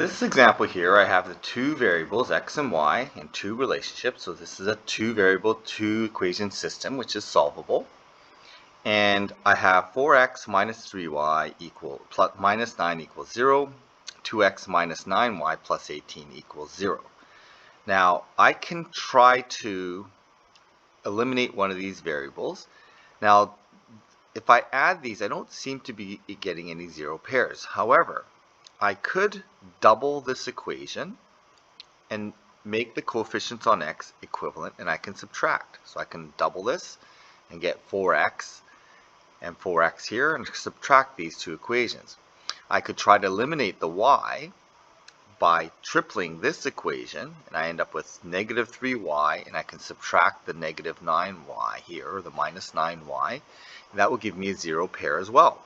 This example here, I have the two variables x and y in two relationships. So this is a two variable, two equation system, which is solvable. And I have 4x minus 3y minus 9 equals 0, 2x minus 9y plus 18 equals 0. Now, I can try to eliminate one of these variables. Now, if I add these, I don't seem to be getting any zero pairs. However, I could double this equation and make the coefficients on x equivalent, and I can subtract. So I can double this and get 4x and 4x here and subtract these two equations. I could try to eliminate the y by tripling this equation, and I end up with negative 3y, and I can subtract the negative 9y here, or the minus 9y, and that will give me a zero pair as well.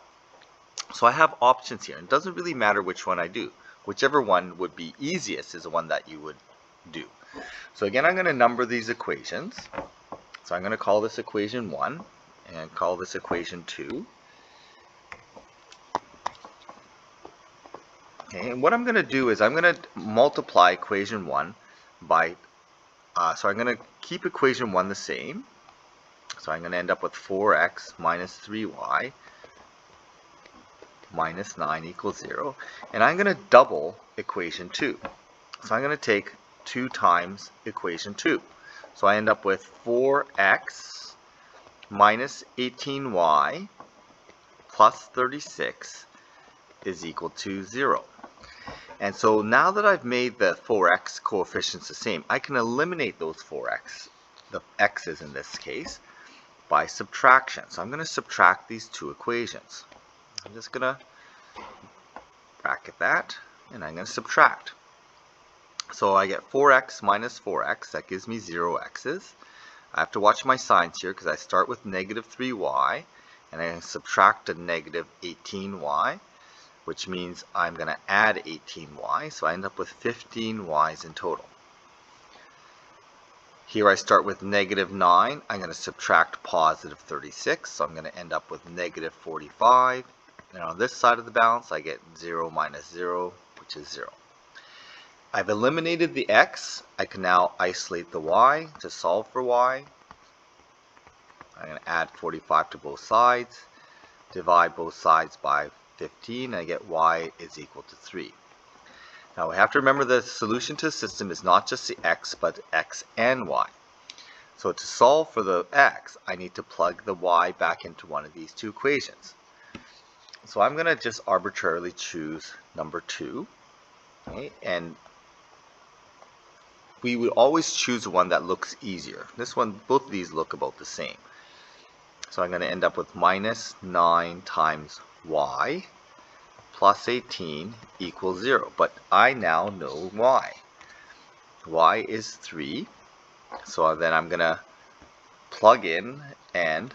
So I have options here, and it doesn't really matter which one I do. Whichever one would be easiest is the one that you would do. So again, I'm going to number these equations. So I'm going to call this equation 1 and call this equation 2. Okay, and what I'm going to do is I'm going to multiply equation 1 by, so I'm going to keep equation 1 the same. So I'm going to end up with 4x minus 3y minus 9 equals 0. And I'm going to double equation 2. So I'm going to take 2 times equation 2. So I end up with 4x minus 18y plus 36 is equal to 0. And so now that I've made the 4x coefficients the same, I can eliminate those 4x, the x's in this case, by subtraction. So I'm going to subtract these two equations. I'm just going to bracket that, and I'm going to subtract. So I get 4x minus 4x, that gives me 0 x's. I have to watch my signs here because I start with negative 3y, and I subtract a negative 18y, which means I'm going to add 18y, so I end up with 15 y's in total. Here I start with negative 9, I'm going to subtract positive 36, so I'm going to end up with negative 45. And on this side of the balance, I get 0 minus 0, which is 0. I've eliminated the x. I can now isolate the y to solve for y. I'm going to add 45 to both sides, divide both sides by 15, and I get y is equal to 3. Now we have to remember the solution to the system is not just the x, but x and y. So to solve for the x, I need to plug the y back into one of these two equations. So I'm going to just arbitrarily choose number 2. Okay, and we would always choose the one that looks easier. This one, both of these look about the same. So I'm going to end up with minus 9 times y plus 18 equals 0. But I now know y. Y is 3. So then I'm going to plug in, and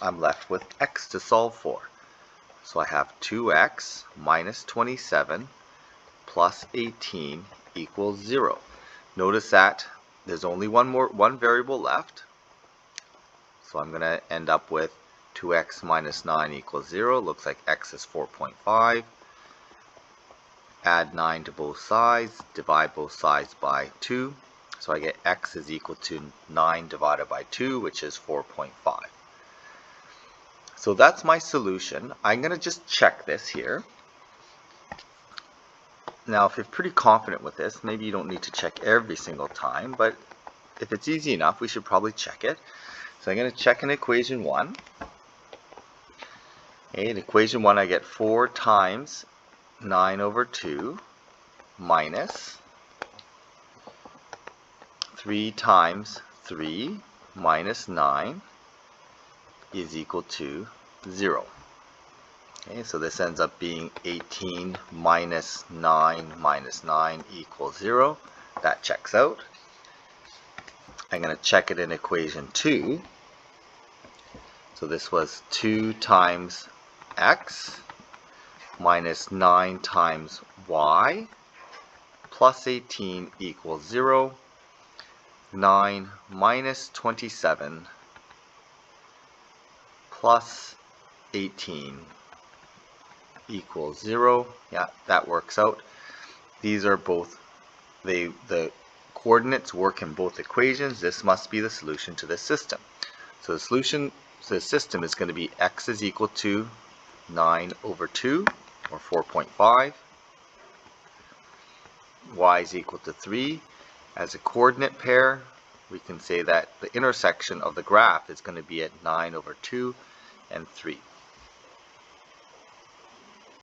I'm left with x to solve for. So I have 2x minus 27 plus 18 equals 0. Notice that there's only one variable left. So I'm going to end up with 2x minus 9 equals 0. Looks like x is 4.5. Add 9 to both sides. Divide both sides by 2. So I get x is equal to 9 divided by 2, which is 4.5. So that's my solution. I'm going to just check this here. Now, if you're pretty confident with this, maybe you don't need to check every single time, but if it's easy enough, we should probably check it. So I'm going to check in equation 1. Okay, in equation 1, I get 4 times 9 over 2 minus 3 times 3 minus 9 is equal to 0. Okay, so this ends up being 18 minus 9 equals 0. That checks out. I'm going to check it in equation 2. So this was 2 times x minus 9 times y plus 18 equals 0. 9 minus 27 plus 18 equals 0. Yeah, that works out. these are both, the coordinates work in both equations. This must be the solution to this system. So the solution to the system is going to be x is equal to 9 over 2, or 4.5. Y is equal to 3. As a coordinate pair, we can say that the intersection of the graph is going to be at 9 over 2 and 3.